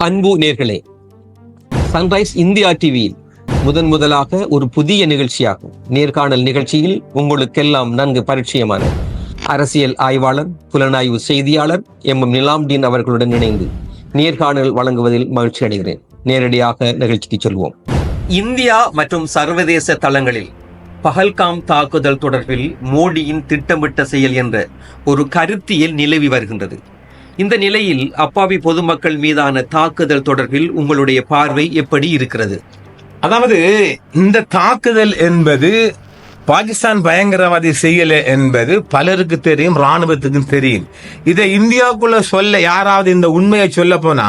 அன்பு நேர்களே, sunrise India டிவியில் முதலாக ஒரு புதிய நிகழ்ச்சியாகும் நேர்காணல் நிகழ்ச்சியில் உங்களுக்கெல்லாம் நன்கு பரிச்சயமான அரசியல் ஆய்வாளர், புலனாய்வு செய்தியாளர் நிலாம்தீன் அவர்களுடன் இணைந்து நேர்காணல் வழங்குவதில் மகிழ்ச்சி அடைகிறேன். நேரடியாக நிகழ்ச்சிக்கு சொல்வோம். இந்தியா மற்றும் சர்வதேச தளங்களில் பஹல்காம் தாக்குதல் தொடர்பில் மோடியின் திட்டமிட்ட செயல் என்ற ஒரு கருத்தியல் நிலவி வருகின்றது. இந்த நிலையில் அப்பாவி பொதுமக்கள் மீதான தாக்குதல் தொடர்பில் உங்களுடைய பார்வை எப்படி இருக்கிறது? அதாவது இந்த தாக்குதல் என்பது பாகிஸ்தான் பயங்கரவாதி செய்யல என்பது பலருக்கு தெரியும், ராணுவத்துக்கும் தெரியும். இதை இந்தியாவுக்குள்ள சொல்ல யாராவது இந்த உண்மையை சொல்ல போனா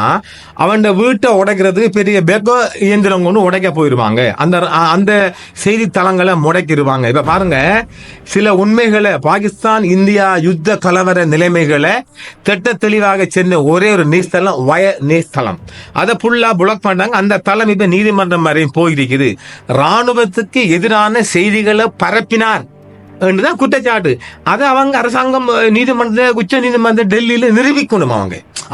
அவன் வீட்டை உடைக்கிறதுக்கு பெரிய பெக்கோ இயந்திரம் கொண்டு உடைக்க போயிருவாங்க. அந்த செய்தி தளங்களை முடக்கிடுவாங்க. இப்ப பாருங்க, சில உண்மைகளை பாகிஸ்தான் இந்தியா யுத்த கலவர நிலைமைகளை திட்ட தெளிவாக சென்ற ஒரே ஒரு நீஸ்தலம் நீஸ்தலம், அதை ஃபுல்லா புளாக் பண்ணாங்க. அந்த தளம் இப்ப நீதிமன்றம் வரையும் போயிருக்குது. ராணுவத்துக்கு எதிரான செய்திகளை பரப்பினார் என்றுதான் குற்றச்சாட்டு. அதை அவங்க அரசாங்கம் உச்ச நீதிமன்ற டெல்லியில நிரூபிக்கணும்.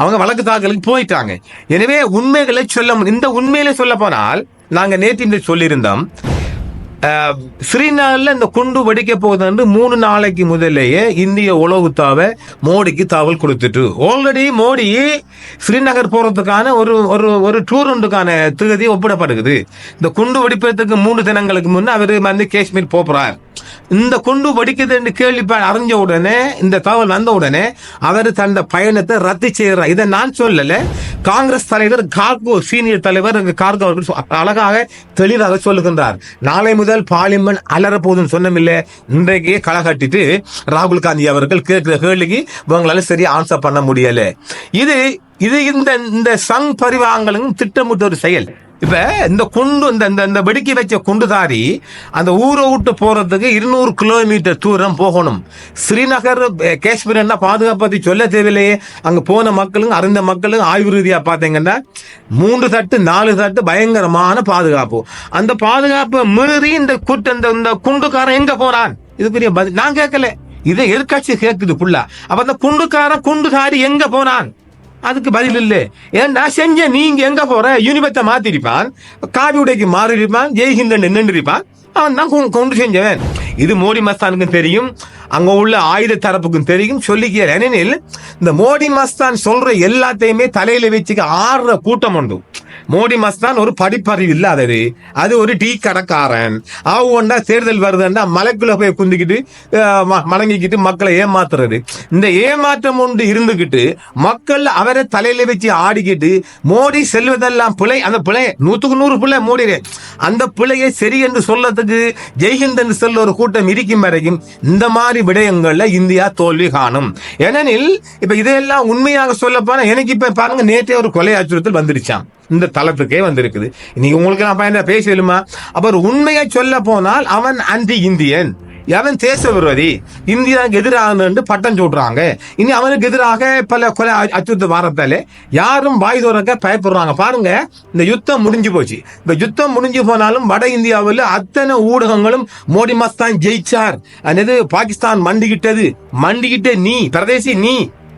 அவங்க வழக்கு தாக்கலுக்கு போயிட்டாங்க. எனவே உண்மைகளை இந்த உண்மையில சொல்ல போனால், நாங்க நேற்று சொல்லியிருந்தோம், ஸ்ரீநகர்ல இந்த குண்டு வெடிக்க போகுது 3 நாளைக்கு முதலேயே இந்திய உளவுத்தாவை மோடிக்கு தகவல் கொடுத்துட்டு, ஆல்ரெடி மோடி ஸ்ரீநகர் போறதுக்கான ஒரு டூர் ஒன்றுக்கான திகதி ஒப்பிடப்படுகிறது. இந்த குண்டு வெடிப்பதற்கு 3 தினங்களுக்கு முன்ன அவர் காஷ்மீர் போறார். இந்த குண்டு வெடிக்குது கேள்வி அறிஞ்ச உடனே, இந்த தகவல் வந்த உடனே அவர் தந்த பயணத்தை ரத்து செய்யறார். இதை நான் சொல்லல, காங்கிரஸ் தலைவர் கார்கோ, சீனியர் தலைவர் கார்கோ அவர்கள் அழகாக தெளிவாக சொல்லுகின்றார். நாளை முதல் பார்லிமெண்ட் அலற போதுன்னு சொன்னமில்ல, இன்றைக்கே களை கட்டிட்டு ராகுல் காந்தி அவர்கள் கேட்கிற கேள்விக்கு இவங்களால சரியா ஆன்சர் பண்ண முடியல. இது இந்த சங் பரிவாரங்களும் திட்டமிட்ட ஒரு செயல். இப்ப இந்த குண்டு இந்த வெடிக்கி வச்ச குண்டுதாரி அந்த ஊரை விட்டு போறதுக்கு 200 கிலோமீட்டர் தூரம் போகணும். ஸ்ரீநகர் காஷ்மீர் என்ன பாதுகாப்பதை சொல்ல தேவையில்லையே. அங்க போன மக்களும் அறிந்த மக்களும் ஆய்வு ரீதியா பாத்தீங்கன்னா 3 தட்டு 4 தட்டு பயங்கரமான பாதுகாப்பு. அந்த பாதுகாப்பை மீறி இந்த குண்டுக்காரன் எங்க போறான்? இது பெரிய பதில் நான் கேட்கல, இதை எதிர்கட்சி கேட்குது புள்ளா. அப்ப அந்த குண்டுதாரி எங்க போனான்? அதுக்கு பதில் இல்லை. ஏன்னா செஞ்ச நீங்க எங்க போற? யூனிபத்தை மாத்திருப்பான், காவி உடைக்கு மாறிருப்பான், ஜெய்ஹிந்தன் நின்றுருப்பான், அவன் தான் கொண்டு செஞ்சவன். இது மோடி மஸ்தானுக்கும் தெரியும், அங்க உள்ள ஆயுத தரப்புக்கும் தெரியும். சொல்லிக்கிற ஏனெனில் இந்த மோடி மஸ்தான் சொல்ற எல்லாத்தையுமே தலையில வச்சுக்க ஆடுற கூட்டம் உண்டு. மோடி மஸ்தான் ஒரு படிப்பறிவு இல்லாதது, அது ஒரு டீ கடைக்காரன். ஆவுண்டா தேர்தல் வருதுன்னா மலைக்குள்ள போய் குந்திக்கிட்டு மடங்கிக்கிட்டு மக்களை ஏமாத்துறது. இந்த ஏமாற்றம் ஒன்று இருந்துகிட்டு மக்கள் அவரை தலையில வச்சு ஆடிக்கிட்டு மோடி செல்வதெல்லாம் பிழை, அந்த பிழை 100க்கு 100 பிள்ளை மோடி, அந்த பிழையை சரி என்று சொல்லத்துக்கு ஜெய்ஹிந்த் என்று சொல்ல ஒரு கூட்டம் இருக்கும் வரைக்கும் இந்த மாதிரி விடயங்கள்ல இந்தியா தோல்வி காணும். ஏனெனில் இப்ப இதையெல்லாம் உண்மையாக சொல்ல போனா, எனக்கு இப்ப பாருங்க, நேற்றே ஒரு கொலை அச்சுறுத்தல் வந்துருச்சான், இந்த தளத்துக்கே வந்திருக்குது. இன்னைக்கு உங்களுக்கு நான் பயண பேசலுமா? அப்ப உண்மையை சொல்ல போனால் அவன் ஆன்டி இந்தியன், அவன் தேச விரோதி, இந்தியாவுக்கு எதிராக பட்டம் சொல்றாங்க. இனி அவனுக்கு எதிராக பல கொலை அச்சுறுத்தல் வாரத்தாலே யாரும் வாய் தோறக்க பயப்படுறாங்க. பாருங்க, இந்த யுத்தம் முடிஞ்சு போச்சு. இந்த யுத்தம் முடிஞ்சு போனாலும் வட இந்தியாவில் அத்தனை ஊடகங்களும் மோடி மஸ்தான் ஜெயிச்சார், அது பாகிஸ்தான் மண்டிக்கிட்ட நீ பிரதேசி, நீ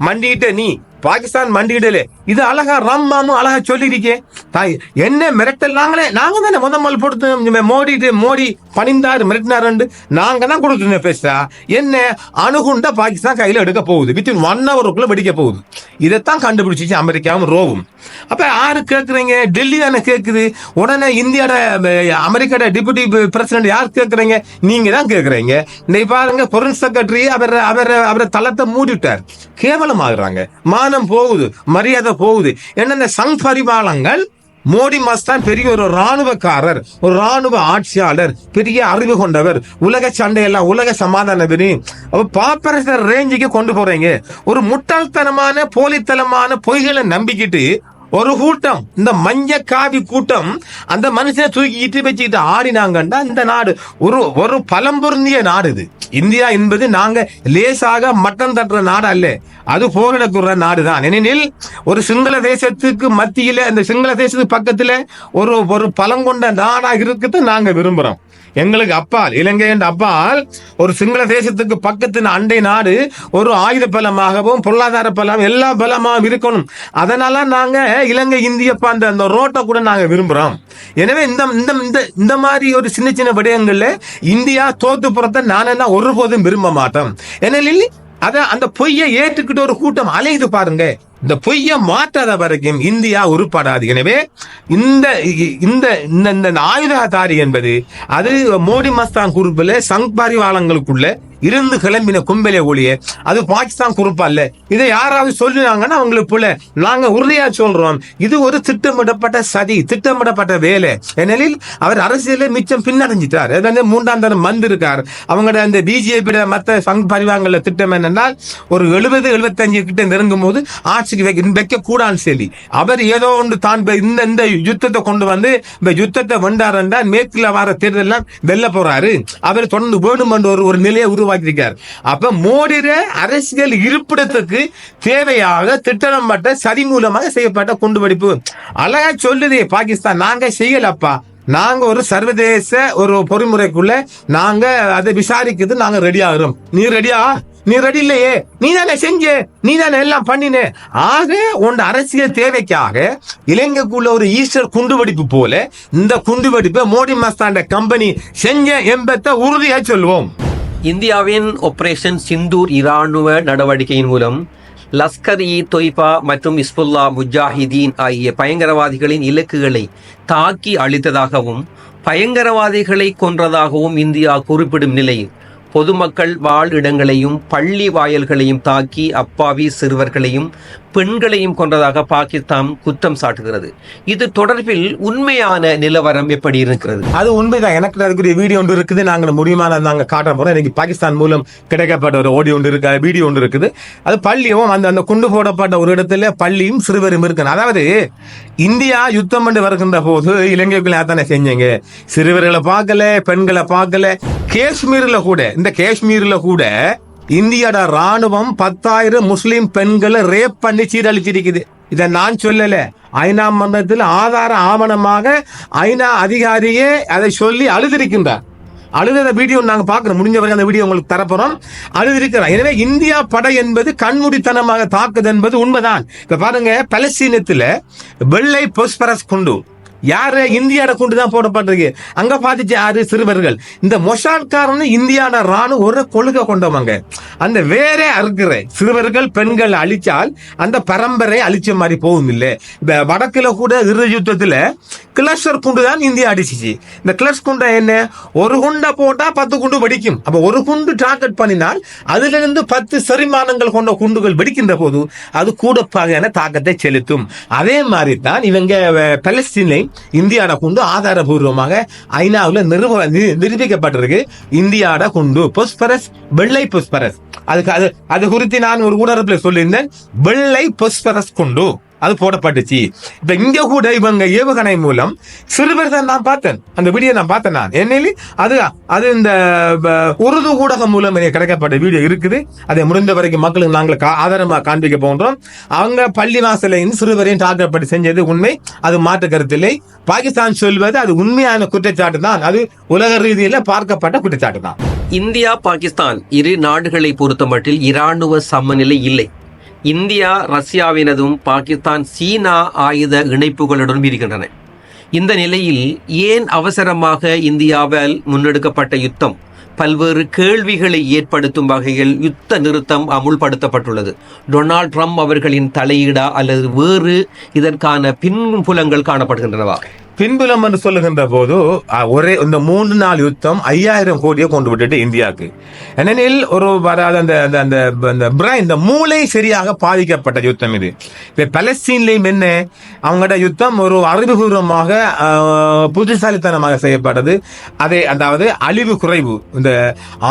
மண்டிக்கிட்ட நீ பாகிஸ்தான் மண்டிகிடலே. இது அழகா ரம்மாமும் அழகா சொல்லிருக்கேன். என்ன மிரட்டல்? நாங்க தானே முதல் கொடுத்து மோடி பணிந்தாரு, மிரட்டினாரு, நாங்க தான் கொடுத்து பேசா. என்ன அணுகுண்ட பாகிஸ்தான் கையில எடுக்க போகுது, வித்தின் 1 ஹவருக்குள்ள வெடிக்க போகுது. இதைத்தான் கண்டுபிடிச்சிச்சு அமெரிக்காவும் ரோவும். அப்ப யாரு கேட்கறீங்க? டெல்லி தானே கேட்குது. உடனே இந்தியாவோட அமெரிக்காவோட டிப்யூட்டி பிரசிடென்ட் யார் கேட்கறீங்க? நீங்க தான் கேட்கறீங்க. இன்னைக்கு பாருங்க, ஃபாரின் செக்ரட்டரி அவரை தளத்தை மூடிவிட்டார். கேவலமாகறாங்க, மானம் போகுது, மரியாதை போகுது. என்ன சங் பரிவாளங்கள், மோடி மஸ்தான் பெரிய ஒரு ராணுவக்காரர், ஒரு ராணுவ ஆட்சியாளர், பெரிய அறிவு கொண்டவர், உலக சண்டையெல்லாம் உலக சமாதான பாப்பரசர் ரேஞ்சுக்கு கொண்டு போறீங்க. ஒரு முட்டாள்தனமான போலித்தனமான பொய்களை நம்பிக்கிட்டு ஒரு கூட்டம், இந்த மஞ்ச காவி கூட்டம் அந்த மனுஷனை தூக்கிட்டு வச்சுக்கிட்டு ஆடினாங்கன்னா இந்த நாடு ஒரு பலம் பொருந்திய நாடு. இது இந்தியா என்பது நாங்க லேசாக மட்டம் தட்டுற நாடு அல்ல, அது போகிடக்குற நாடுதான். ஏனெனில் ஒரு சிங்கள தேசத்துக்கு மத்தியில, அந்த சிங்கள தேசத்துக்கு பக்கத்துல ஒரு பலம் கொண்ட நாடாக இருக்கிறத நாங்க விரும்புறோம். எங்களுக்கு அப்பால், இலங்கை என்ற அப்பால் ஒரு சிங்கள தேசத்துக்கு பக்கத்தின் அண்டை நாடு ஒரு ஆயுத பலமாகவும் பொருளாதார பலம் எல்லா பலமாகவும் இருக்கணும். அதனால நாங்க இலங்கை இந்திய அந்த ரோட்டை கூட நாங்க விரும்புறோம். எனவே இந்த மாதிரி ஒரு சின்ன சின்ன விடயங்கள்ல இந்தியா தோத்து புறத்தை நானெல்லாம் ஒருபோதும் விரும்ப மாட்டோம். ஏனெனில் அந்த பொய்யை ஏற்றுக்கிட்டு ஒரு கூட்டம் அலையுது பாருங்க. இந்த பொய்யை மாற்றாத வரைக்கும் இந்தியா உருப்படாது. எனவே இந்த ஆயுததாரி என்பது அது மோடி மஸ்தான் குரூப்பில் சங் பரிவாரங்களுக்குள்ள இருந்து கிளம்பின கும்பலே ஒழிய அது பாகிஸ்தான் குரூப் அல்ல. இதை யாராவது சொல்லினாங்கன்னா அவங்களுக்கு போல நாங்க உறுதியா சொல்றோம், இது ஒரு திட்டமிடப்பட்ட சதி, திட்டமிடப்பட்ட வேலை. ஏனெனில் அவர் அரசியல மிச்சம் பின்னடைஞ்சிட்டார். மூன்றாம் தரம் வந்திருக்கார். அவங்களோட அந்த பிஜேபி மற்ற சங் பரிவாரங்கள திட்டம் என்னென்னால் ஒரு 70-75 கிட்ட நெருங்கும் போது ஆட்சிக்கு வைக்க கூடாதுன்னு சொல்லி அவர் ஏதோ ஒன்று தான் இந்த யுத்தத்தை கொண்டு வந்து இந்த யுத்தத்தை வென்றார் என்றால் மேற்குல வர தேர்தல் வெல்ல போறாரு. அவர் தொடர்ந்து வேணும் என்ற ஒரு நிலையை உருவாக்கியிருக்கார். அப்ப மோடி அரசியல் இருப்பிடத்துக்கு தேவையாக திட்டமிடப்பட்ட சதி மூலமாக செய்யப்பட்ட குண்டுவெடிப்பு. அழகா சொல்லுதே பாகிஸ்தான், நாங்க செய்யலப்பா, நாங்க ஒரு சர்வதேச ஒரு பொறிமுறைக்குள்ள நாங்க அதை விசாரிக்கிறது நாங்க ரெடி ஆகிறோம். நீ ரெடியா? நீ ரெடி இல்லையே, நீ தானே செஞ்ச, நீ தானே எல்லாம் பண்ணின. ஆக உன் அரசியல் தேவைக்காக இலங்கைக்குள்ள ஒரு ஈஸ்டர் குண்டுவெடிப்பு போல இந்த குண்டுவெடிப்பை மோடி மஸ்தான் கம்பெனி செஞ்ச என்பதை உறுதியா சொல்லுவோம். இந்தியாவின் ஆபரேஷன் சிந்தூர் இராணுவ நடவடிக்கையின் மூலம் லஷ்கர் இ தொய்பா மற்றும் இஸ்புல்லா முஜாஹிதீன் ஆகிய பயங்கரவாதிகளின் இலக்குகளை தாக்கி அழித்ததாகவும் பயங்கரவாதிகளை கொன்றதாகவும் இந்தியா குறிப்பிடும் நிலையில் பொதுமக்கள் வாழ் இடங்களையும் பள்ளி வாயல்களையும் தாக்கி அப்பாவி சிறுவர்களையும் பெண்களையும் கொன்றதாக பாகிஸ்தான் குற்றம் சாட்டுகிறது. இது தொடர்பில் உண்மையான நிலவரம் எப்படி இருக்கிறது? அது உண்மைதான். எனக்கு அதுக்குரிய வீடியோ ஒன்று இருக்குது, நாங்கள் முடியுமான நாங்க காட்ட போறோம். எனக்கு பாகிஸ்தான் மூலம் கிடைக்கப்பட்ட ஒரு ஆடியோ ஒன்று இருக்கு, வீடியோ ஒன்று இருக்குது. அது பள்ளியும் அந்த குண்டு போடப்பட்ட ஒரு இடத்துல பள்ளியும் சிறுவரும் இருக்கு. அதாவது இந்தியா யுத்தம் பண்ணி வருகின்ற போது இலங்கைக்குள்ள தானே செஞ்சீங்க, சிறுவர்களை பார்க்கல, பெண்களை பார்க்கல. காஷ்மீர்ல கூட இந்தியாட ராணுவம் 10,000 முஸ்லிம் பெண்களை ரேப் பண்ணி சீரழிச்சிருக்குது. இதை நான் சொல்லல, ஐநா மன்றத்தில் ஆதார ஆவணமாக ஐநா அதிகாரியே அதை சொல்லி அழுதிருக்கின்றார். அழுத வீடியோ நாங்க பார்க்கணும், முடிஞ்ச வரைக்கும் அந்த வீடியோ உங்களுக்கு தரப்போறோம். அழுதிருக்கிறார். எனவே இந்தியா படை என்பது கண்மூடித்தனமாக தாக்குது என்பது உண்மைதான். இப்ப பாருங்க, பலஸ்தீனத்துல வெள்ளை பொஸ்பரஸ் குண்டு யாரு இந்தியாட கொண்டுதான் போடப்பட்டிருக்கு. அங்க பாதிச்சு யாரு? சிறுவர்கள். இந்த மொசாட்காரன் இந்தியாட ராணுவ ஒரு கொள்கை கொண்டவங்க. அந்த வேற அறுக்கிற சிறுவர்கள் பெண்கள் அழிச்சால் அந்த பரம்பரை அழிச்ச மாதிரி போகும். இல்ல இந்த வடக்குல கூட இறுதி யுத்தத்துல கிளஸ்டர் குண்டு தான் இந்தியா அடிச்சிச்சு. இந்த கிளஸ் குண்டை என்ன, ஒரு குண்டை போட்டா 10 குண்டு வெடிக்கும். அப்ப ஒரு குண்டு டார்கெட் பண்ணினால் அதுல இருந்து 10 செரிமானங்கள் கொண்ட குண்டுகள் வெடிக்கின்ற போது அது கூட பாகையான தாக்கத்தை செலுத்தும். அதே மாதிரி தான் இவங்க பலஸ்தீனை இந்தியாட குண்டு ஆதாரபூர்வமாக ஐநாவில் நிரூபிக்கப்பட்டிருக்கு. இந்தியாட குண்டு பொஸ்பரஸ், வெள்ளை பொஸ்பரஸ். அது குறித்து நான் ஒரு ஊடகத்தில் சொல்லியிருந்தேன். வெள்ளை பொஸ்பரஸ் குண்டு அது போடப்பட்டுச்சு. இப்ப இங்க கூட இவங்க ஏவுகணை மூலம் சிறுவர் தான் நான் பார்த்தேன், அந்த வீடியோ நான் பார்த்தேன். நான் என்னில அது இந்த உருது ஊடகம் மூலம் கிடைக்கப்பட்ட வீடியோ இருக்குது. அதை முடிந்த வரைக்கும் மக்களுக்கு நாங்கள் ஆதாரமாக காண்பிக்க போன்றோம். அவங்க பள்ளி வாசலையும் சிறுவரையும் டார்கெட் பண்ணி செஞ்சது உண்மை, அது மாற்று கருத்தில்லை. பாகிஸ்தான் சொல்வது அது உண்மையான குற்றச்சாட்டு தான், அது உலக ரீதியில பார்க்கப்பட்ட குற்றச்சாட்டு தான். இந்தியா பாகிஸ்தான் இரு நாடுகளை பொறுத்தமட்டில் இராணுவ சமநிலை இல்லை. இந்தியா ரஷ்யாவினதும் பாகிஸ்தான் சீனா ஆயுத இணைப்புகளுடன் இருக்கின்றன. இந்த நிலையில் ஏன் அவசரமாக இந்தியாவால் முன்னெடுக்கப்பட்ட யுத்தம் பல்வேறு கேள்விகளை ஏற்படுத்தும் வகையில் யுத்த நிறுத்தம் அமுல்படுத்தப்பட்டுள்ளது? டொனால்ட் ட்ரம்ப் அவர்களின் தலையீடா அல்லது வேறு இதற்கான பின்புலங்கள் காணப்படுகின்றனவா? பின்புலம் என்று சொல்லுகின்ற போது ஒரே இந்த 3 நாள் யுத்தம் 5000 கோடியை கொண்டு விட்டுட்டு இந்தியாவுக்கு. ஏனெனில் ஒரு இந்த மூளை சரியாக பாதிக்கப்பட்ட யுத்தம் இது. இப்ப பலஸ்தீன்லையும் என்ன, அவங்களோட யுத்தம் ஒரு அறிவுபூர்வமாக புத்திசாலித்தனமாக செய்யப்பட்டது. அதாவது அழிவு குறைவு, இந்த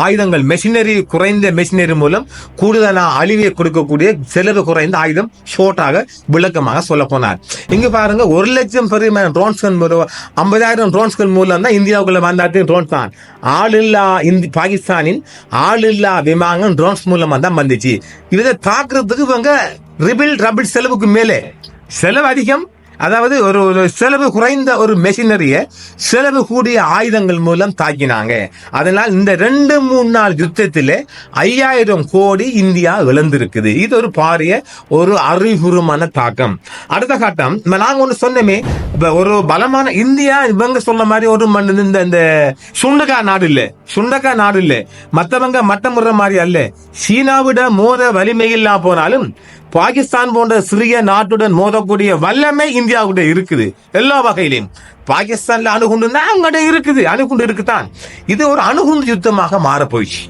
ஆயுதங்கள் மெஷினரி, குறைந்த மெஷினரி மூலம் கூடுதலான அழிவை கொடுக்கக்கூடிய செலவு குறைந்த ஆயுதம் ஷோர்ட்டாக விளக்கமாக சொல்ல போனார். இங்க பாருங்க, 1 லட்சம் பெரிய ட்ரோன்ஸ்கள் 50,000 ட்ரோன்ஸ்கள் மூலம் தான் இந்தியாவுக்குள்ள வந்தாட்டு ட்ரோன்ஸ் தான். ஆளில்லா பாகிஸ்தானின் ஆளில்லா விமானம் ட்ரோன்ஸ் மூலமா தான் வந்துச்சு. இதை தாக்குறதுக்கு இவங்க ரபிள் செலவுக்கு மேலே செலவு அதிகம், அதாவது ஒரு செலவு குறைந்த ஒரு மெஷினரிய செலவு கூடிய ஆயுதங்கள் மூலம் தாக்கினாங்க. அதனால் இந்த 2-3 நாள் யுத்தத்தில் 5000 கோடி இந்தியா இழந்திருக்குது. இது ஒரு பாரிய ஒரு அறிவுறுமான தாக்கம். அடுத்த கட்டம் நாங்க ஒண்ணு சொன்னமே, ஒரு பலமான இந்தியா இவங்க சொன்ன மாதிரி ஒரு இந்த சுண்டக்கா நாடு இல்ல மத்தவங்க மட்டமுற மாதிரி அல்ல. சீனாவிட மோத வலிமை இல்லா போனாலும் பாகிஸ்தான் போன்ற சிறிய நாட்டுடன் மோதக்கூடிய வல்லமை இந்தியாவுடைய இருக்குது எல்லா வகையிலும். பாகிஸ்தான்ல அணுகுண்டுன்னா அவங்ககிட்ட இருக்குது, அணுகுண்டு இருக்குதான். இது ஒரு அணுகுண்டு யுத்தமாக மாற போயிடுச்சு.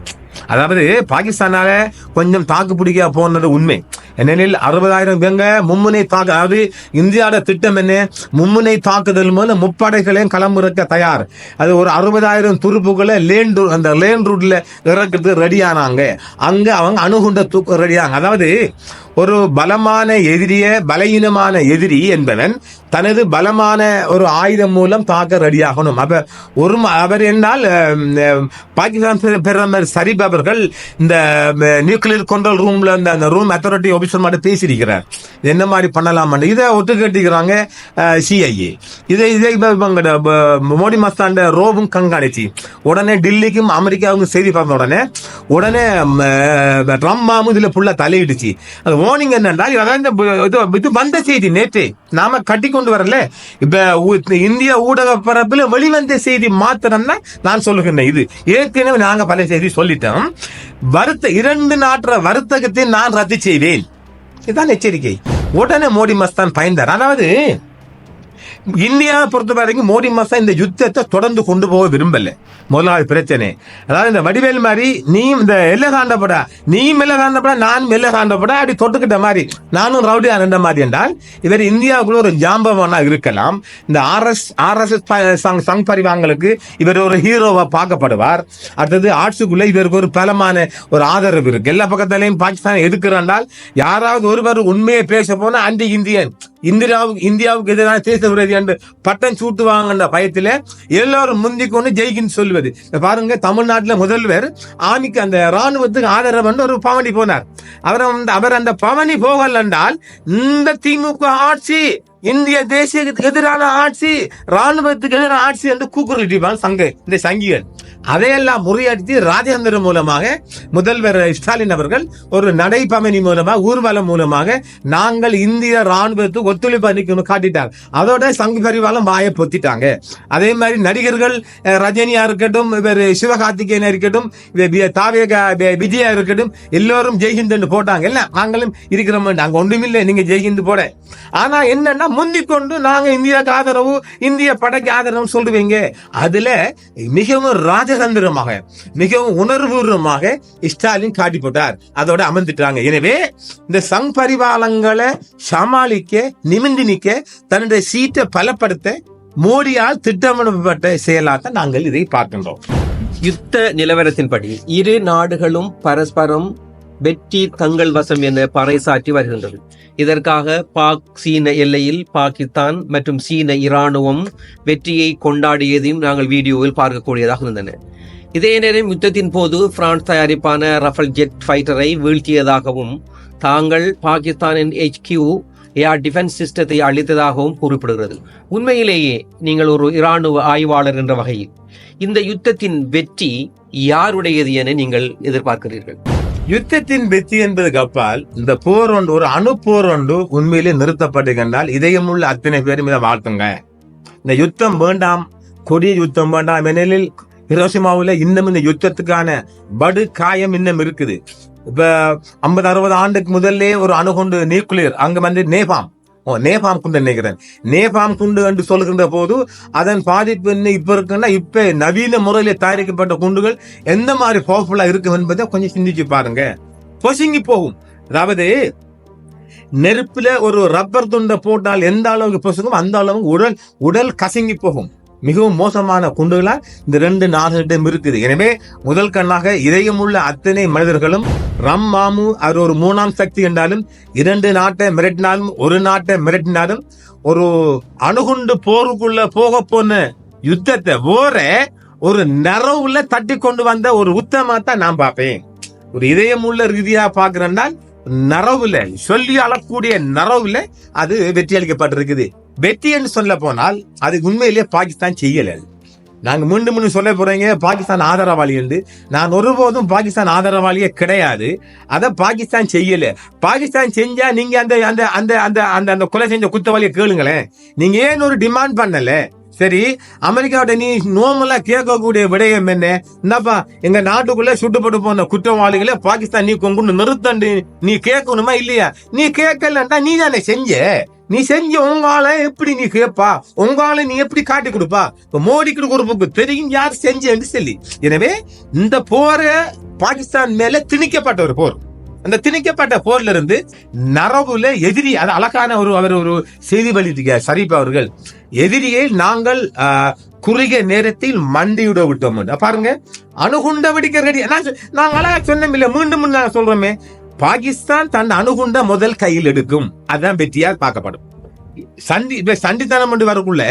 அதாவது பாகிஸ்தானால கொஞ்சம் தாக்கு பிடிக்க போனது உண்மை. ஏனெனில் 60,000 இவங்க மும்முனை தாக்கு, அதாவது இந்தியாவோட திட்டம் என்ன, மும்முனை தாக்குதல் மூலம் முப்படைகளையும் களமிறக்க தயார். அது ஒரு 60,000 துருப்புகளை அந்த லேன் ரூட்ல இறக்கிறது ரெடியானாங்க. அங்க அவங்க அணுகுண்ட தூக்க ரெடியாங்க. அதாவது ஒரு பலமான பலகீனமான எதிரி என்பவன் தனது பலமான ஒரு ஆயுதம் மூலம் தாக்க ரெடியாகணும். அப்ப அவர் என்றால் பாகிஸ்தான் பிரதமர் ஷரீப் அவர்கள் இந்த நியூக்ளியர் கண்ட்ரோல் ரூம்ல அந்த ரூம் அத்தாரிட்டி ஆபீசர் மட்டும் பேசியிருக்கிறார். என்ன மாதிரி பண்ணலாம், இதை ஒட்டு கேட்டுக்கிறாங்க CIA. இதை மோடி மஸ்தான் ரோவும் கண்காணிச்சு உடனே டெல்லிக்கும் அமெரிக்காவுக்கும் செய்தி பார்த்த உடனே ட்ரம்ப் மாமும் இதுல புள்ள தலையிடுச்சு. அது வார்னிங் என்னென்றால் இது வந்த செய்தி நேற்று நாம கட்டி கொண்டு வரல. இப்ப இந்திய ஊடக பரப்பில் வெளிவந்த செய்தி மாத்திரம் தான் நான் சொல்லுகிறேன். இது ஏற்கனவே நாங்க பல செய்தி சொல்லிட்டோம். 2 நாட்டு வர்த்தகத்தை நான் ரத்து செய்வேன், இதுதான் எச்சரிக்கை. உடனே மோடி மஸ்தான் பயந்தார். அதாவது இந்தியாவை பொறுத்த வரைக்கும் மோடி மஸ்தான் இந்த யுத்தத்தை தொடர்ந்து கொண்டு போக விரும்பல. முதலாவது பிரச்சனை, அதாவது இந்த வடிவேல் மாதிரி நீ இந்த எல்லகாண்டப்படா நான் மெல்லகாண்டப்படா அப்படி தொட்டுக்கிட்ட மாதிரி நானும் ரவுடியா இருந்த மாதிரி என்றால் இவர் இந்தியாவுக்குள்ள ஒரு ஜாம்பவானா இருக்கலாம். இந்த RSS சங் பரிவாங்களுக்கு இவர் ஒரு ஹீரோவா பார்க்கப்படுவார். அடுத்தது ஆட்சிக்குள்ள இவருக்கு ஒரு பலமான ஒரு ஆதரவு இருக்கு. எல்லா பக்கத்திலையும் பாகிஸ்தான் எதுக்குறாண்டால் யாராவது ஒருவர் உண்மையை பேச போனா அண்டி இந்தியாவுக்கு எதிரான தேச விரோதி என்று பட்டம் சூட்டுவாங்க பயத்துல எல்லாரும் முந்திக்கொண்டு ஜெய்கின்னு சொல்லுவது. பாருங்க, தமிழ்நாட்டில் முதல்வர் ஆமிக்கு அந்த ராணுவத்துக்கு ஆதரவு ஒரு பவனி போனார். அவர் அந்த பவனி போகல் என்றால் இந்த திமுக ஆட்சி இந்திய தேசியத்துக்கு எதிரான ஆட்சி, ராணுவத்துக்கு எதிரான ஆட்சி என்று கூக்குரலிட்டிருப்பாங்க இந்த சங்கிகள். அதையெல்லாம் முறியடித்து ராஜேந்திரன் மூலமாக முதல்வர் ஸ்டாலின் அவர்கள் ஒரு நடைபவனி மூலமாக ஊர்வலம் மூலமாக நாங்கள் இந்திய ராணுவத்துக்கு ஒத்துழைப்பு அளிக்கணும் காட்டிட்டார். அதோட சங்கு பரிவாரம் வாயை பொத்திட்டாங்க. அதே மாதிரி நடிகர்கள் ரஜினியா இருக்கட்டும், இவர் சிவகார்த்திகேயனா இருக்கட்டும், விஜயா இருக்கட்டும், எல்லோரும் ஜெய்ஹிந்த் போட்டாங்க. எல்லாம் நாங்களும் இருக்கிறோம், நாங்க ஒன்றுமில்லை நீங்க ஜெய்ஹிந்த் போட. ஆனா என்னன்னா முந்திக் கொண்டு நாங்க இந்தியாவுக்கு ஆதரவு, இந்திய படைக்கு ஆதரவு சொல்லுவீங்க. அதுல மிகவும் ராஜதந்திரமாக மிகவும் உணர்வுபூர்வமாக ஸ்டாலின் காட்டி போட்டார். அதோட அமர்ந்துட்டாங்க. எனவே இந்த சங் பரிவாரங்களை சமாளிக்க நிமிர்ந்து நிற்க தன்னுடைய சீட்டை பலப்படுத்த மோடியால் திட்டமிடப்பட்ட செயலாக நாங்கள் இதை பார்க்கின்றோம். யுத்த நிலவரத்தின்படி இரு நாடுகளும் பரஸ்பரம் வெற்றி தங்கள் வசம் என பறைசாற்றி வருகின்றது. இதற்காக பாக் சீன எல்லையில் பாகிஸ்தான் மற்றும் சீன இராணுவம் வெற்றியை கொண்டாடியதையும் நாங்கள் வீடியோவில் பார்க்கக்கூடியதாக இருந்தன. இதே நேரம் யுத்தத்தின் போது பிரான்ஸ் தயாரிப்பான ரஃபல் ஜெட் ஃபைட்டரை வீழ்த்தியதாகவும் தாங்கள் பாகிஸ்தானின் HQ ஏர் டிஃபென்ஸ் சிஸ்டத்தை அளித்ததாகவும் குறிப்பிடுகிறது. உண்மையிலேயே நீங்கள் ஒரு இராணுவ ஆய்வாளர் என்ற வகையில் இந்த யுத்தத்தின் வெற்றி யாருடையது என நீங்கள் எதிர்பார்க்கிறீர்கள்? யுத்தத்தின் வெற்றி என்பதுக்கு அப்பால் இந்த போர் ஒன்று, ஒரு அணு போர் ஒன்று உண்மையிலே நிறுத்தப்படுகின்றால் இதயமுள்ள அத்தனை பேரும் இதை வாழ்த்துங்க. இந்த யுத்தம் வேண்டாம், கொடிய யுத்தம் வேண்டாம். ஏனெனில் ஹிரோஷிமாவுல இன்னும் இந்த யுத்தத்துக்கான படு காயம் இன்னும் இருக்குது. இப்ப 50-60 ஆண்டுக்கு முதல்ல ஒரு அணுகுண்டு நியூக்ளியர் அங்க நேபாம் குண்டு நினைக்கிறேன். நேபாம் குண்டு என்று சொல்லுகின்ற போது அதன் பாதிப்பு என்ன இப்ப இருக்குன்னா, இப்ப நவீன முறையில் தயாரிக்கப்பட்ட குண்டுகள் எந்த மாதிரி பவர்ஃபுல்லா இருக்கும் என்பதை கொஞ்சம் சிந்திச்சு பாருங்க. பொசுங்கி போகும். அதாவது நெருப்புல ஒரு ரப்பர் துண்டை போட்டால் எந்த அளவுக்கு பொசுங்கும் அந்த அளவுக்கு உடல் கசங்கி போகும். மிகவும் மோசமான குண்டுகளா இந்த 2 நாடுகளிடம் இருக்குது. எனவே முதல் கண்ணாக இதயமுள்ள அத்தனை மனிதர்களும் மாமு அவர் ஒரு 3ஆம் சக்தி என்றாலும் 2 நாட்டை மிரட்டினாலும் ஒரு நாட்டை மிரட்டினாலும் ஒரு அணுகுண்டு போருக்குள்ள போக போன யுத்தத்தை ஒரு நரவுல தட்டி கொண்டு வந்த ஒரு உத்தமா தான் நான் பார்ப்பேன். ஒரு இதயமுள்ள ரீதியா பார்க்கிறேன்னால் நரவுல சொல்லி அளக்கூடிய நரவுல அது வெற்றி அளிக்கப்பட்டிருக்குது. வெற்றி என்று சொல்ல போனால் அது உண்மையிலேயே பாகிஸ்தான் செய்யல. நாங்க மீண்டும் சொல்ல போறீங்க பாகிஸ்தான் ஆதரவாளி என்று. நான் ஒருபோதும் பாகிஸ்தான் ஆதரவாளியே கிடையாது. அத பாகிஸ்தான் செய்யல. பாகிஸ்தான் செஞ்சா நீங்க அந்த அந்த அந்த அந்த அந்த அந்த கொலை செஞ்ச குற்றவாளியை கேளுங்களேன். நீங்க ஏன் ஒரு டிமாண்ட் பண்ணல? சரி, அமெரிக்காவோட நீ நோமலா கேட்கக்கூடிய விடயம் என்னப்பா, எங்க நாட்டுக்குள்ள சுட்டுப்பட்டு போன குற்றவாளிகளை பாகிஸ்தான் நீ கொண்டு நிறுத்தண்டு நீ கேட்கணுமா இல்லையா? நீ கேட்கலன்னா நீ தானே நீ செஞ்ச உங்கால எப்படி நீ கேட்பா? உங்கால நீ எப்படி காட்டி கொடுப்பா? மோடிக்கு ஒரு புக்கு தெரியும் யார் செஞ்சு சொல்லி. எனவே இந்த போர பாகிஸ்தான் மேல திணிக்கப்பட்ட ஒரு போர். அந்த திணிக்கப்பட்ட போர்ல இருந்து நரவுல எதிரி, அது அழகான அவர் ஒரு செய்தி வெளியிட்டிருக்கார் ஷரீப் அவர்கள். எதிரியை நாங்கள் குறுகிய நேரத்தில் மண்டியுட விட்டோம். பாருங்க, அணுகுண்ட வெடிக்க ரெடி. நாங்க அழகா சொன்னோம், மீண்டும் நான் சொல்றோமே, பாகிஸ்தான் தன் அணுகுண்ட முதல் கையில் எடுக்கும். அதுதான் வெற்றியால் பார்க்கப்படும். சண்டித்தனம் என்று வரக்குள்ள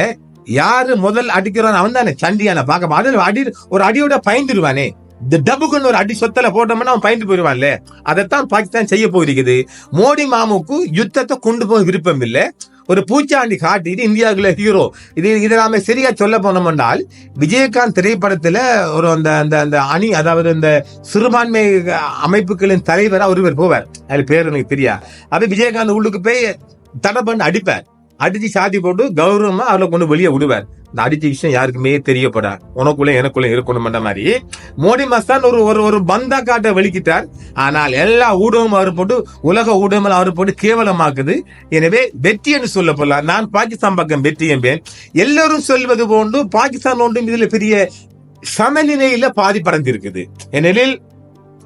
யாரு முதல் அடிக்கிறான் அவன் தானே சண்டியான பார்க்க. அதில் ஒரு அடியோட பயந்துருவானே, இந்த டபுக்குன்னு ஒரு அடி சொத்தல போட்டோம்னா அவன் பயந்து போயிடுவான்ல. அதைத்தான் பாகிஸ்தான் செய்ய போயிருக்குது. மோடி மாமுக்கு யுத்தத்தை கொண்டு போய் விருப்பம் இல்லை. ஒரு பூச்சாண்டி காட்டிட்டு இந்தியாவுக்குள்ள ஹீரோ. இதை நாம சரியா சொல்ல போனோம்னால், விஜயகாந்த் திரைப்படத்துல ஒரு அந்த அந்த அந்த அணி, அதாவது இந்த சிறுபான்மை அமைப்புகளின் தலைவரா ஒருவர் போவார். அது பேர் எனக்கு தெரியா. அப்ப விஜயகாந்த் உள்ளுக்கு போய் தடை பண்ணி அடிப்பார். அடிச்சு சாதி போட்டு கௌரவமா அவளை கொண்டு வெளியே விடுவார். இந்த அடிச்ச விஷயம் யாருக்குமே தெரியப்படா, உனக்குள்ள எனக்குள்ள இருக்கணும் மாதிரி மோடி மஸ்தான் ஒரு பந்தா காட்ட வெளிக்கிட்டார். ஆனால் எல்லா ஊடகமும் அவர் போட்டு, உலக ஊடகங்கள் அவர் போட்டு கேவலமாக்குது. எனவே வெற்றி என்று சொல்ல போலாம். நான் பாகிஸ்தான் பக்கம் வெற்றி என்பேன். எல்லாரும் சொல்வது போன்று பாகிஸ்தான் ஒன்றும் இதுல பெரிய சமநிலையில பாதிப்படைந்திருக்குது. ஏனெனில்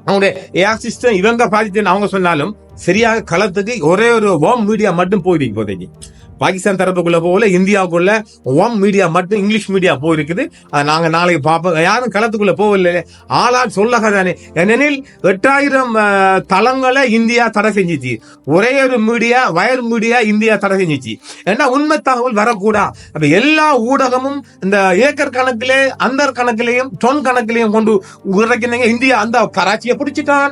அவங்களுடைய ஏர் சிஸ்டம் இவங்க பாதித்து அவங்க சொன்னாலும் சரியாக களத்துக்கு ஒரே ஒரு வார்ம் மீடியா மட்டும் போயிருக்கு இப்போதைக்கு. பாகிஸ்தான் தரப்புக்குள்ள போகல, இந்தியாவுக்குள்ள வார்ம் மீடியா மட்டும் இங்கிலீஷ் மீடியா போயிருக்குது. அதை நாங்க நாளைக்கு பார்ப்போம். யாரும் களத்துக்குள்ள போகல. ஆளால் சொல்லதானே. ஏனெனில் 8000 தளங்களை இந்தியா தடை செஞ்சிச்சு. ஒரே ஒரு மீடியா, வயர் மீடியா இந்தியா தடை செஞ்சிச்சு. ஏன்னா உண்மை தகவல் வரக்கூடாது. அப்ப எல்லா ஊடகமும் இந்த ஏக்கர் கணக்கிலே, அந்த கணக்கிலையும் டொன் கணக்கிலையும் கொண்டு உரைக்கினாங்க. இந்தியா அந்த கராச்சியை பிடிச்சிட்டான்,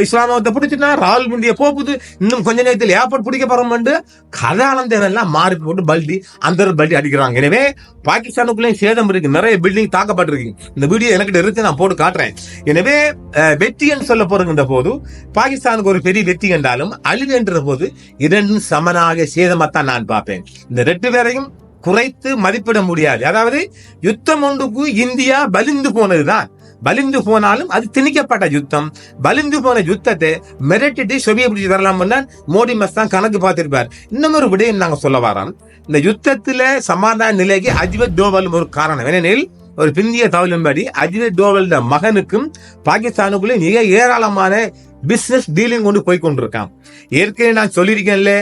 இஸ்லாமாபத்தை பிடிச்சிட்டான், ராகுல் முண்டியை போகுது, இன்னும் கொஞ்ச நேரத்தில் ஏர்போர்ட் பிடிக்க போறோம் கதானந்த எல்லாம் மாறி போட்டு பல்டி அந்த பல்டி அடிக்கிறாங்க. எனவே பாகிஸ்தானுக்குள்ளேயும் சேதம் இருக்கு, நிறைய பில்டிங் தாக்கப்பட்டிருக்கு. இந்த வீடியோ எனக்கு இருக்கு, நான் போட்டு காட்டுறேன். எனவே வெற்றி என்று சொல்ல போறங்கிற போது பாகிஸ்தானுக்கு ஒரு பெரிய வெற்றி என்றாலும் அழிவு என்ற போது இரண்டும் சமனாக சேதமாத்தான் நான் பார்ப்பேன். இந்த ரெண்டு பேரையும் குறைத்து மதிப்பிட முடியாது. அதாவது யுத்தம் ஒன்றுக்கு இந்தியா பலிந்து போனதுதான். பலிந்து போனாலும் அது திணிக்கப்பட்ட யுத்தம். பலிந்து போன யுத்தத்தை மிரட்டிட்டு சொவியை பிடிச்சி தரலாம் மோடி மஸ்தான் கணக்கு பார்த்திருப்பார். இன்னும் ஒரு விடயம் நாங்க சொல்ல வரோம். இந்த யுத்தத்துல சமாதான நிலைக்கு அஜித் டோவல் ஒரு காரணம். ஏனெனில் ஒரு பிந்திய தகவலின்படி அஜித் டோவல் மகனுக்கும் பாகிஸ்தானுக்குள்ளே மிக ஏராளமான பிசினஸ் டீலிங் கொண்டு போய் கொண்டிருக்கான். ஏற்கனவே நான் சொல்லியிருக்கேன்ல,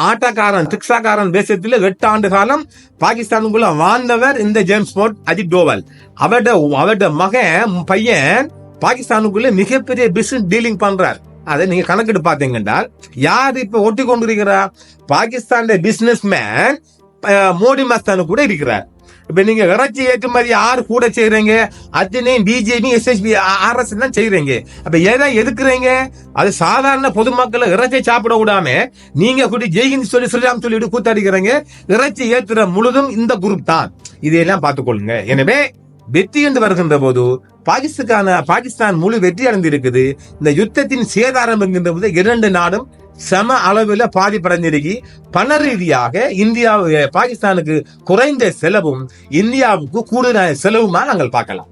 ஆட்டக்காரன் திக்ஸாக்காரன் தேசத்துல 8 ஆண்டு காலம் பாகிஸ்தானுக்குள்ள வாழ்ந்தவர் இந்த ஜேம்ஸ் போர்ட் அஜித் டோவல். அவருடைய பையன் பாகிஸ்தானுக்குள்ள மிகப்பெரிய பிசினஸ் டீலிங் பண்றார். அதை நீங்க கணக்கெடு பாத்தீங்கன்னா யார் இப்ப ஒட்டி கொண்டிருக்கிறா? பாகிஸ்தான் பிசினஸ் மேன் மோடி மஸ்தானு கூட இருக்கிறார். இப்ப நீங்க இறைச்சி ஏற்றுமதி யாரு கூட செய்யறீங்க? அத்தனை பிஜேபி, எஸ்எஸ்பி, ஆர்எஸ் தான் செய்யறீங்க. அப்ப ஏதான் எதுக்குறீங்க? அது சாதாரண பொதுமக்களை இறைச்சி சாப்பிட விடாம நீங்க கூட ஜெய்ஹிந்த் சொல்லி ஸ்ரீராம் சொல்லிட்டு கூத்தாடிக்கிறீங்க. இறைச்சி ஏற்றுற முழுதும் இந்த குரூப் தான். இதையெல்லாம் பார்த்துக்கொள்ளுங்க. எனவே வெற்றி என்று வருகின்ற போது பாகிஸ்தான் முழு வெற்றி அடைந்திருக்குது. இந்த யுத்தத்தின் சேதாரம் என்கின்ற போது இரண்டு நாடும் சம அளவில் பாதிப்படைஞ்சிருக்கி. பண ரீதியாக இந்தியா பாகிஸ்தானுக்கு குறைந்த செலவும் இந்தியாவுக்கு கூடுதலான செலவுமா நாங்கள் பார்க்கலாம்.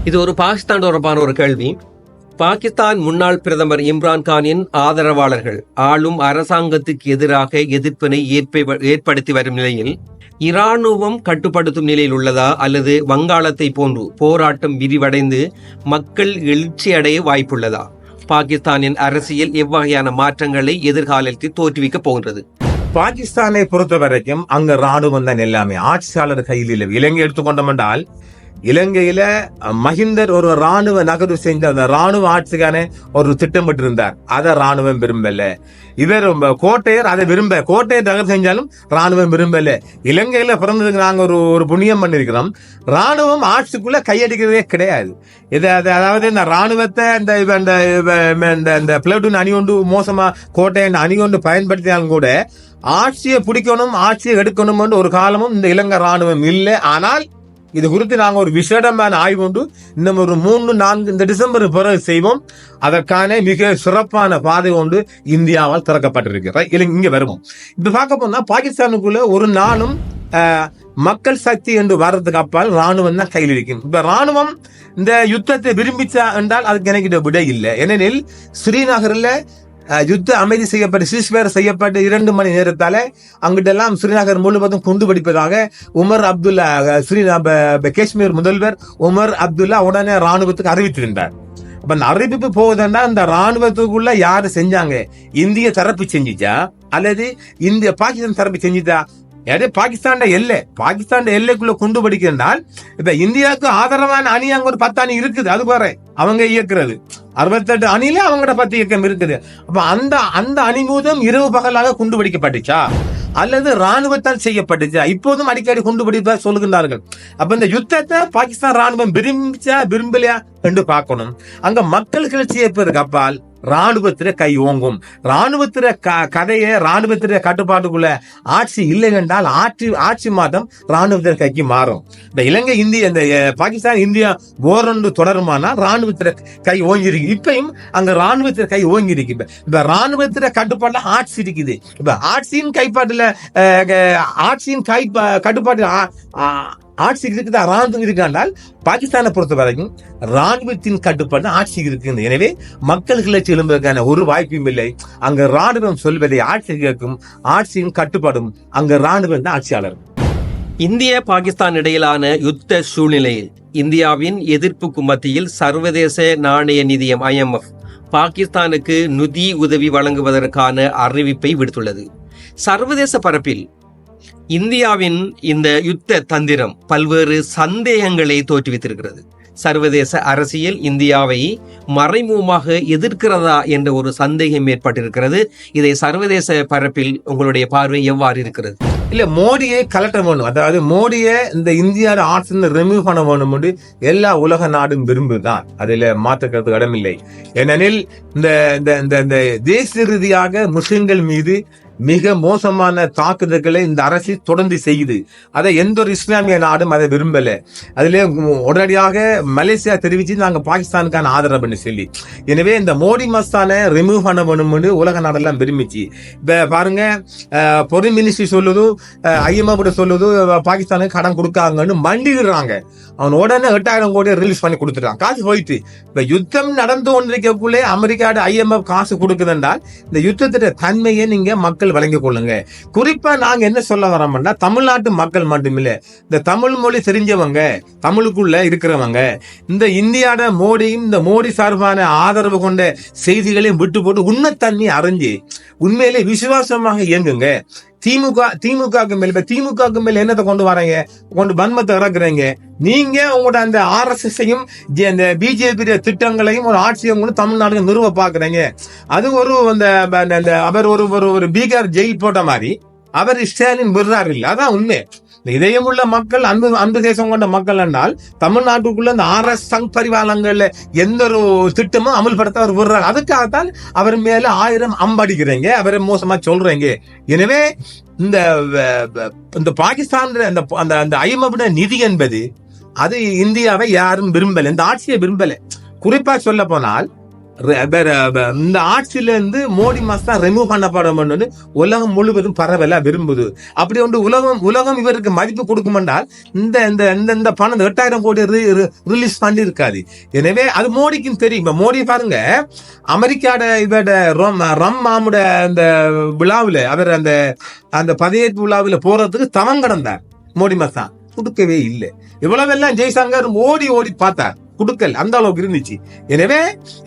இது ஒரு பாகிஸ்தான் தொடர்பான ஒரு கேள்வி. பாகிஸ்தான் முன்னாள் பிரதமர் இம்ரான்கானின் ஆதரவாளர்கள் ஆளும் அரசாங்கத்துக்கு எதிராக எதிர்ப்பினை ஏற்படுத்தி வரும் நிலையில் இராணுவம் கட்டுப்படுத்தும் நிலையில் உள்ளதா, அல்லது வங்காளத்தை போன்று போராட்டம் விரிவடைந்து மக்கள் எழுச்சி அடைய வாய்ப்புள்ளதா? பாகிஸ்தானின் அரசியல் எவ்வகையான மாற்றங்களை எதிர்காலத்தில் தோற்றுவிக்க போகின்றது? பாகிஸ்தானை பொறுத்த வரைக்கும் அங்க ராணுவம் தான் எல்லாமே, ஆட்சியாளர் கையில் இல்லை. இலங்கை எடுத்துக்கொண்டோம் என்றால் இலங்கையில மஹிந்தர் ஒரு ராணுவ நகர்வு செஞ்ச அந்த ராணுவ ஆட்சிக்கான ஒரு திட்டமிட்டு இருந்தார். அதை ராணுவம் விரும்பல. இவர் கோட்டையர் அதை கோட்டையர் நகர் செஞ்சாலும் ராணுவம் விரும்பல. இலங்கையில பிறந்ததுக்கு நாங்க ஒரு புண்ணியம் பண்ணிருக்கிறோம். ராணுவம் ஆட்சிக்குள்ள கையடிக்கிறதே கிடையாது. அதாவது இந்த ராணுவத்தை இந்த பிளட்டூன் அணி கொண்டு மோசமா கோட்டையை அணி கொண்டு பயன்படுத்தினாலும் கூட ஆட்சியை பிடிக்கணும், ஆட்சியை எடுக்கணும் ஒரு காலமும் இந்த இலங்கை ராணுவம் இல்லை. ஆனால் இது குறித்து நாங்க ஒரு விசேடமான ஆய்வு உண்டு. இன்னும் ஒரு 3-4 இந்த டிசம்பர் பிறகு செய்வோம். அதற்கான மிக சிறப்பான பாதை ஒன்று இந்தியாவால் திறக்கப்பட்டிருக்கு. இங்க வருவோம். இப்ப பார்க்க போனா பாகிஸ்தானுக்குள்ள ஒரு நாளும் மக்கள் சக்தி என்று வர்றதுக்கு அப்பால் ராணுவம் தான் கையில் இருக்கும். இப்ப ராணுவம் இந்த யுத்தத்தை விரும்பிச்சா என்றால் அதுக்கு எனக்கு விட இல்லை. ஏனெனில் ஸ்ரீநகர்ல யுத்த அமைதி செய்யப்பட்டு சீஸ்வேர் செய்யப்பட்டு 2 மணி நேரத்தால அங்கிட்டெல்லாம் ஸ்ரீநகர் முழுவதும் குண்டு வெடிப்பதாக உமர் அப்துல்லா காஷ்மீர் முதல்வர் உமர் அப்துல்லா உடனே ராணுவத்துக்கு அறிவித்திருந்தார். அப்ப அந்த அறிவிப்பு போகுதுன்னா இந்த ராணுவத்துக்குள்ள யாரு செஞ்சாங்க? இந்திய தரப்பு செஞ்சிச்சா அல்லது பாகிஸ்தான் தரப்பு செஞ்சிச்சா? பாகிஸ்தான் எல்லைக்குள்ள குண்டு படிக்கிறால் இப்ப இந்தியாவுக்கு ஆதரவான அணி அங்க ஒரு 10 அணி இருக்குது. அது பாரு அவங்க இயக்குறது 68 அணியில அவங்களோட 10 இயக்கம் இருக்குது. அப்ப அந்த அணி மூலம் இரவு பகலாக குண்டு வெடிக்கப்பட்டுச்சா அல்லது ராணுவத்தால் செய்யப்பட்டுச்சா? இப்போதும் அடிக்கடி குண்டு வெடிப்பா சொல்லுகின்றார்கள். அப்ப இந்த யுத்தத்தை பாகிஸ்தான் ராணுவம் விரும்பலையா என்று பார்க்கணும். அங்க மக்கள் கிளர்ச்சியை பெருக்கு அப்பால் ராணுவத்தில கை ஓங்கும். ராணுவத்தில கதையை ராணுவத்தில கட்டுப்பாட்டுக்குள்ள ஆட்சி இல்லை என்றால் ஆட்சி மாற்றம் ராணுவத்தில கைக்கு மாறும். இந்த இலங்கை இந்த பாகிஸ்தான் இந்தியா ஓரண்டு தொடருமானா ராணுவத்தில கை ஓங்கி இருக்கு. இப்பயும் அங்க ராணுவத்தில கை ஓங்கி இருக்கு. இப்ப ராணுவத்தில கட்டுப்பாட்டுல ஆட்சி இருக்குது. இப்ப ஆட்சியின் கட்டுப்பாட்டு ஆட்சி இருக்குதா ராணுவம் இருக்காண்டால் பாகிஸ்தானை பொறுத்த வரைக்கும் ராணுவத்தின் கட்டுப்பாடு ஆட்சி இருக்குது. எனவே மக்கள் கிளர்ச்சி எழும்பதற்கான ஒரு வாய்ப்பும் இல்லை. அங்க ராணுவம் சொல்வதை ஆட்சி கேட்கும். ஆட்சியின் கட்டுப்பாடும் அங்க ராணுவம் தான் ஆட்சியாளர். இந்திய பாகிஸ்தான் இடையிலான யுத்த சூழ்நிலையில் இந்தியாவின் எதிர்ப்புக்கு மத்தியில் சர்வதேச நாணய நிதியம் IMF பாகிஸ்தானுக்கு நிதி உதவி வழங்குவதற்கான அறிவிப்பை விடுத்துள்ளது. சர்வதேச பரப்பில் இந்தியாவின் இந்த யுத்த தந்திரம் பல்வேறு சந்தேகங்களை தோற்றுவித்திருக்கிறது. சர்வதேச அரசியல் இந்தியாவை மறைமுகமாக எதிர்க்கிறதா என்ற ஒரு சந்தேகம் ஏற்பட்டிருக்கிறது. இதை சர்வதேச பரப்பில் உங்களுடைய பார்வை எவ்வாறு இருக்கிறது? இல்ல, மோடியை கலட்ட வேணும். அதாவது மோடியை இந்த இந்தியாவோட ஆட்சி ரிமூவ் பண்ண வேணும் என்று எல்லா உலக நாடும் விரும்புதான். அதுல மாற்றுக்கிறது இடமில்லை. ஏனெனில் இந்த தேசிய ரீதியாக முஸ்லிம்கள் மீது மிக மோசமான தாக்குதல்களை இந்த அரசு தொடர்ந்து செய்யுது. அதை எந்த ஒரு இஸ்லாமிய நாடும் அதை விரும்பல. அதுல உடனடியாக மலேசியா தெரிவிச்சு நாங்க பாகிஸ்தானுக்கான ஆதரவுன்னு சொல்லி. எனவே இந்த மோடி மஸ்தானை ரிமூவ் பண்ண வேணும்னு உலக நாடெல்லாம் விரும்பிச்சு. இப்ப பாருங்க, பொருள் மினிஸ்ட்ரி சொல்லுது, IMF சொல்லுது பாகிஸ்தானுக்கு கடன் கொடுக்காங்கன்னு மண்டிடுறாங்க. அவன் உடனே 8000 கோடி ரிலீஸ் பண்ணி கொடுத்துட்டான். காசு போயிட்டு இப்ப யுத்தம் நடந்து கொண்டிருக்கக்குள்ளே அமெரிக்காவோட IMF காசு கொடுக்குதுன்றால் இந்த யுத்தத்திட தன்மையை நீங்க மக்கள் வழங்கிக் கொள்ளுங்க. குறிப்பா நாங்க என்ன சொல்ல வரோம்னா, தமிழ்நாட்டு மக்கள் மட்டுமில்ல, இந்த தமிழ் மொழி தெரிஞ்சவங்க, தமிழுக்குள்ள இருக்கிறவங்க, இந்த இந்தியாவோட மோடியும் இந்த மோடி சார்பான ஆதரவு கொண்ட செய்திகளையும் விட்டு போட்டு உண்மைத்தன்மை அறிஞ்சு உண்மையிலே விசுவாசமாக இயங்குங்க. திமுகவுக்கு மேல என்னத்தை கொண்டு வரீங்க? கொண்டு வன்மத்தை இறக்குறீங்க. நீங்க உங்களோட அந்த RSS-ஐயும் இந்த BJP திட்டங்களையும் ஒரு ஆட்சியும் கூட தமிழ்நாடு நிறுவ பாக்குறீங்க. அது அவர் ஒரு பீகார் ஜெயில் போட்ட மாதிரி அவர் ஸ்டாலின் விடுறாரு இல்ல. அதான் உண்மை. இதயமுள்ள மக்கள், அன்பு தேசம் கொண்ட மக்கள் என்றால் தமிழ்நாட்டுக்குள்ள இந்த RS சங் பரிவாரங்கள்ல எந்த ஒரு திட்டமும் அமல்படுத்த அவர் விடுறாரு. அதுக்காகத்தான் அவர் மேல 1000 அம்படிக்கிறீங்க, அவரை மோசமா சொல்றீங்க. எனவே இந்த பாகிஸ்தான் அந்த IMF நிதி என்பது அது இந்தியாவை யாரும் விரும்பல, இந்த ஆட்சியை விரும்பல. குறிப்பா சொல்ல போனால் இந்த ஆட்சியில இருந்து மோடி மாஸ்தான் ரிமூவ் பண்ணப்படும் உலகம் முழுவதும் பரவலா விரும்புது. அப்படி ஒன்று உலகம் இவருக்கு மதிப்பு கொடுக்கும் என்றால் இந்த பணம் 8000 கோடி ரிலீஸ் பண்ணி இருக்காது. எனவே அது மோடிக்கும் தெரியும். இப்ப மோடி பாருங்க, அமெரிக்காட இவட ரம்மாமுட அந்த விழாவில் அவர் அந்த பதவியேற்பு விழாவில் போறதுக்கு தவம் கடந்தார். மோடி மாஸ்தான் கொடுக்கவே இல்லை. இவ்வளவெல்லாம் ஜெய்சங்கர் ஓடி பார்த்தார். குடுக்கல் அந்த அளவுக்கு இருந்துச்சு. எனவே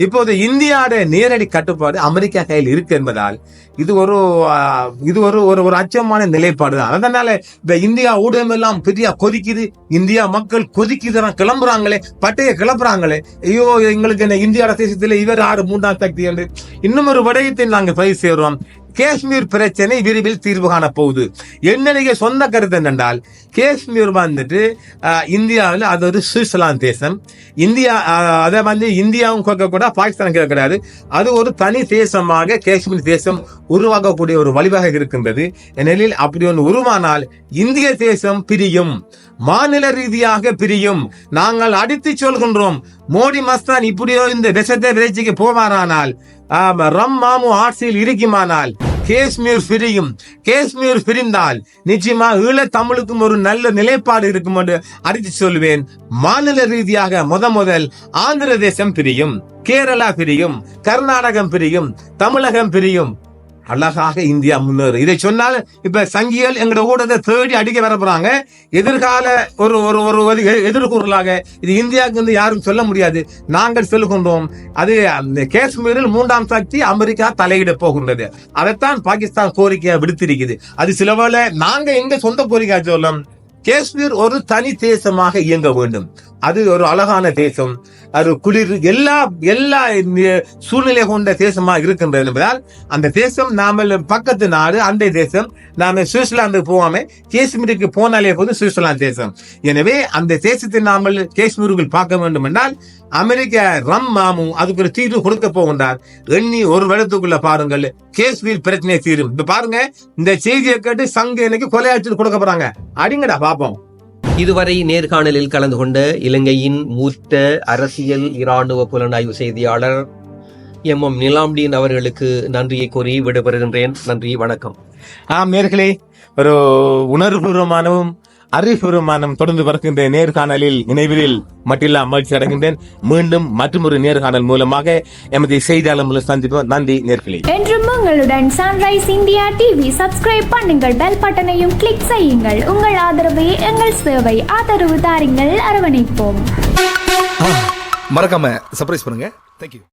இப்போது இந்தியாவோட நேரடி கட்டுப்பாடு அமெரிக்கா கையில் இருக்கு என்பதால் இது ஒரு அச்சமான நிலைப்பாடு தான். அதனால இப்ப இந்தியா ஊடகம் எல்லாம் பெரிய கொதிக்குது, இந்தியா மக்கள் கொதிக்குது, கிளம்புறாங்களே, பட்டைய கிளப்புறாங்களே, ஐயோ எங்களுக்கு என்ன இந்தியா தேசத்துல இவர் 3ஆம் சக்தி என்று. இன்னும் ஒரு விடயத்தை நாங்கள் பதிவு செய்கிறோம். காஷ்மீர் பிரச்சனை விரைவில் தீர்வு காண போகுது. என்னுடைய சொந்த கருத்து என்னென்றால், காஷ்மீர் வந்துட்டு இந்தியாவில் அது ஒரு சுவிட்சர்லாந்து தேசம். இந்தியா அதை இந்தியாவும் கேட்கக்கூடாது, பாகிஸ்தான் கேட்கக்கூடாது. அது ஒரு தனி தேசமாக காஷ்மீர் தேசம் உருவாக்கக்கூடிய ஒரு வழிவகை இருக்கின்றது. ஏனெனில் அப்படி ஒன்று உருவானால் இந்திய தேசம் பிரியும், மாநில ரீதியாக பிரியும். நாங்கள் அடித்து சொல்கின்றோம், மோடி மஸ்தான் இப்படியோ இந்த விஷத்தை விரைச்சிக்கு போவாரானால், ரம் மாமு ஆட்சியில் இருக்குமானால் காஷ்மீர் பிரியும். காஷ்மீர் பிரிந்தால் நிச்சயமா ஈழ தமிழுக்கும் ஒரு நல்ல நிலைப்பாடு இருக்கும் என்று அடித்து சொல்வேன். மாநில ரீதியாக முதல் ஆந்திர தேசம் பிரியும், கேரளா பிரியும், கர்நாடகம் பிரியும், தமிழகம் பிரியும். அழகாக இந்தியா முன்னேறும். இதை சொன்னால் இப்ப சங்கிகள் எங்களோட ஊடகத்தை தேடி அடிக்க வர போறாங்க. எதிர்கால ஒரு எதிர்கூறலாக இது இந்தியாவுக்கு யாரும் சொல்ல முடியாது. நாங்கள் சொல்லுகின்றோம், அது காஷ்மீரில் 3ஆம் சக்தி அமெரிக்கா தலையிட போகின்றது. அதைத்தான் பாகிஸ்தான் கோரிக்கையை விடுத்திருக்குது. அது சிலவேளை நாங்க எங்க சொந்த கோரிக்கை சொல்லும், காஷ்மீர் ஒரு தனி தேசமாக இயங்க வேண்டும். அது ஒரு அழகான தேசம், அது குளிர், எல்லா சூழ்நிலை கொண்ட தேசமாக இருக்கின்றது என்பதால் அந்த தேசம் நாம பக்கத்து நாடு, அந்த தேசம் நாம சுவிட்சர்லாந்து போகாம காஷ்மீருக்கு போனாலே போதும் சுவிட்சர்லாந்து தேசம். எனவே அந்த தேசத்தை நாமல் காஷ்மீருக்குள் பார்க்க வேண்டும் என்றால் அமெரிக்க ரம் மாமு அதுக்கு ஒரு தீர்வு கொடுக்க போகின்றார். எண்ணி ஒரு வருடத்துக்குள்ள பாருங்கள், காஷ்மீர் பிரச்சனை தீரும். இப்ப பாருங்க, இந்த செய்தியை கேட்டு சங்க எனக்கு கொலையாட்சி கொடுக்க போறாங்க. அடிங்கடா பாப்போம். இதுவரை நேர்காணலில் கலந்து கொண்ட இலங்கையின் மூத்த அரசியல் இராணுவ புலனாய்வு செய்தியாளர் எம் நிலாம்டீன் அவர்களுக்கு நன்றியை கூறி விடைபெறுகின்றேன். நன்றி, வணக்கம். நேர்களே, ஒரு உணர்வுபூர்வமானவும் அறிவுபூர்வமான தொடர்ந்து வருகின்ற நேர்காணலில் நினைவில் மட்டில்லா மகிழ்ச்சி அடைகின்றேன். மீண்டும் மற்றொரு நேர்காணல் மூலமாக எமது செய்தியாளர் சந்திப்போம். நன்றி நேர்களே. என்றும் உங்களுடன் சன்ரைஸ் இந்தியா டிவி சப்ஸ்கிரைப் பண்ணுங்கள், பெல் பட்டனையும் கிளிக் செய்யுங்கள். உங்கள் ஆதரவே எங்கள் சேவை. ஆதரவு தாருங்கள், அரவணைப்போம். மறக்காம சர்ப்ரைஸ் பண்ணுங்க. தேங்க்யூ.